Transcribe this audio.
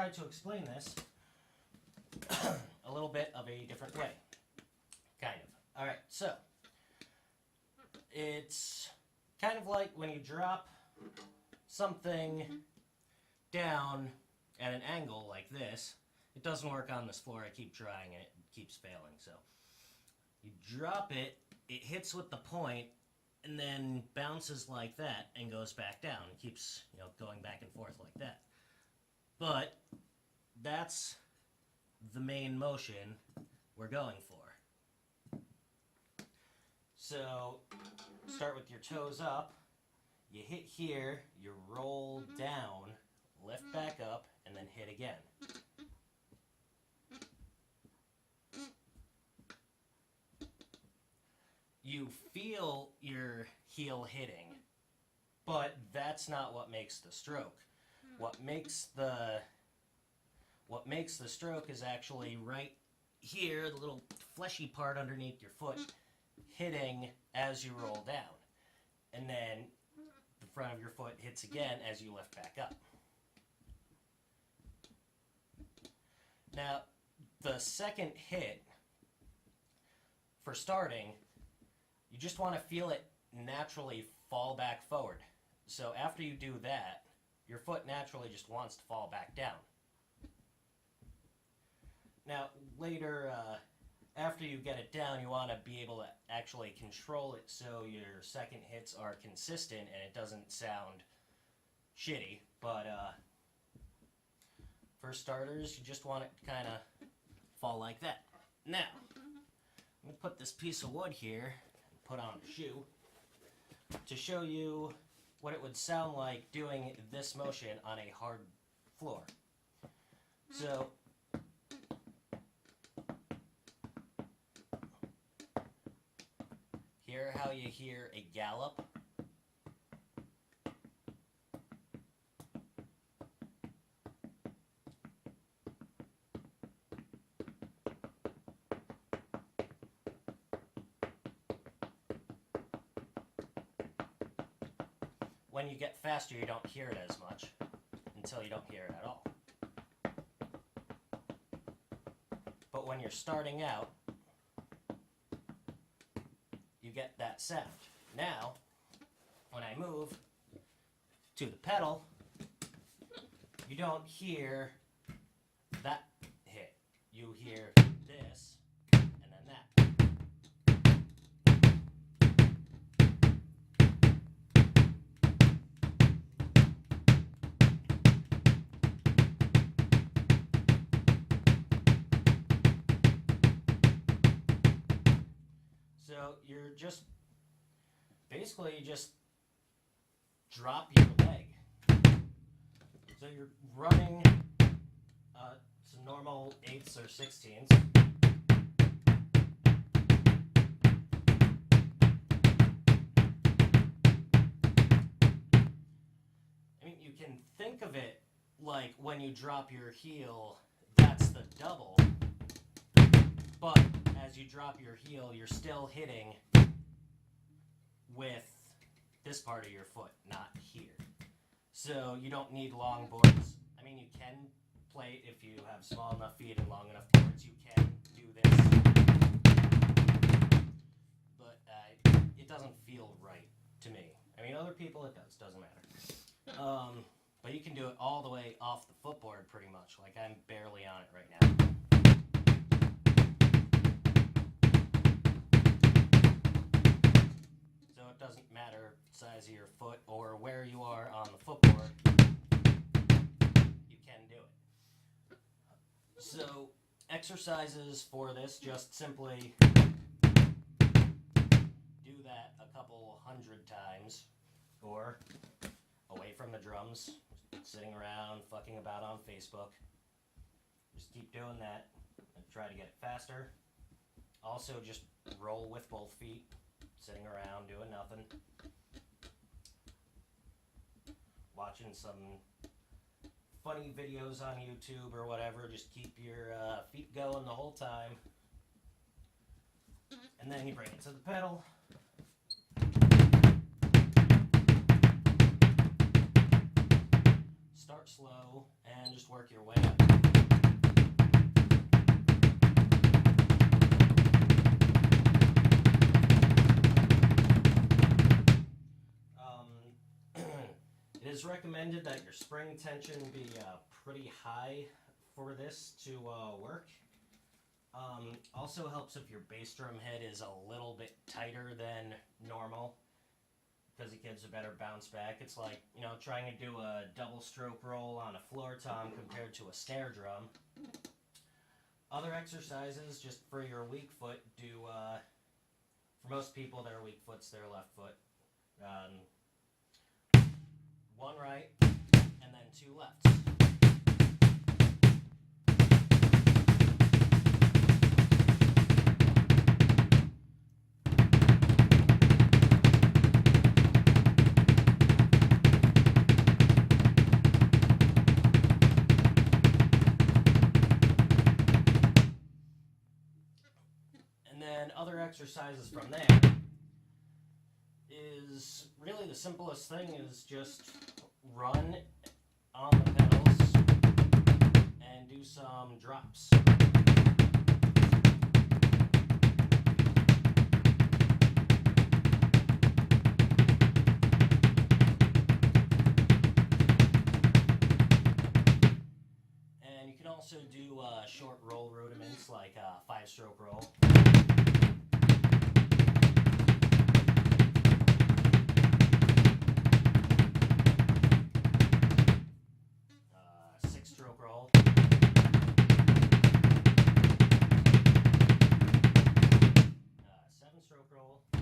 try to explain this a little bit of a different way. Kind of. Alright, so it's kind of like when you drop something down at an angle like this. It doesn't work on this floor. I keep trying and it keeps failing. So you drop it, it hits with the point, and then bounces like that and goes back down. It keeps, going back and forth like that. But that's the main motion we're going for. So start with your toes up. You hit here, you roll down, lift back up, and then hit again. You feel your heel hitting, but that's not what makes the stroke. What makes the stroke is actually right here, the little fleshy part underneath your foot, hitting as you roll down. And then the front of your foot hits again as you lift back up. Now, the second hit, for starting, you just want to feel it naturally fall back forward. So after you do that, your foot naturally just wants to fall back down. Now, later, after you get it down, you want to be able to actually control it so your second hits are consistent and it doesn't sound shitty. But for starters, you just want it to kind of fall like that. Now, I'm going to put this piece of wood here and put on a shoe to show you what it would sound like doing this motion on a hard floor. So, hear how you hear a gallop? When you get faster, you don't hear it as much until you don't hear it at all. But when you're starting out, you get that sound. Now, when I move to the pedal, you don't hear that hit. You hear this, and then that. So you're just, basically you just drop your leg. So you're running some normal 8ths or 16ths. I mean, you can think of it like when you drop your heel, that's the double. But as you drop your heel, you're still hitting with this part of your foot, not here. So you don't need long boards. I mean, you can play if you have small enough feet and long enough boards. You can do this. But it doesn't feel right to me. I mean, other people it does. Doesn't matter. But you can do it all the way off the footboard pretty much. Like I'm barely on it right now. It doesn't matter the size of your foot or where you are on the footboard, you can do it. So, exercises for this, just simply do that a couple hundred times, or away from the drums, sitting around, fucking about on Facebook. Just keep doing that and try to get it faster. Also, just roll with both feet. Sitting around doing nothing, watching some funny videos on YouTube or whatever. Just keep your feet going the whole time, and then you bring it to the pedal. Start slow and just work your way up. recommended that your spring tension be pretty high for this to work. Also helps if your bass drum head is a little bit tighter than normal, because it gives a better bounce back. It's like, you know, trying to do a double stroke roll on a floor tom compared to a snare drum. Other exercises, just for your weak foot, do, for most people, their weak foot's their left foot. One right, and then two lefts. And then other exercises from there is really the simplest thing is just run on the pedals and do some drops. And you can also do short roll rudiments like a 5-stroke roll. 6-stroke roll. 7-stroke roll.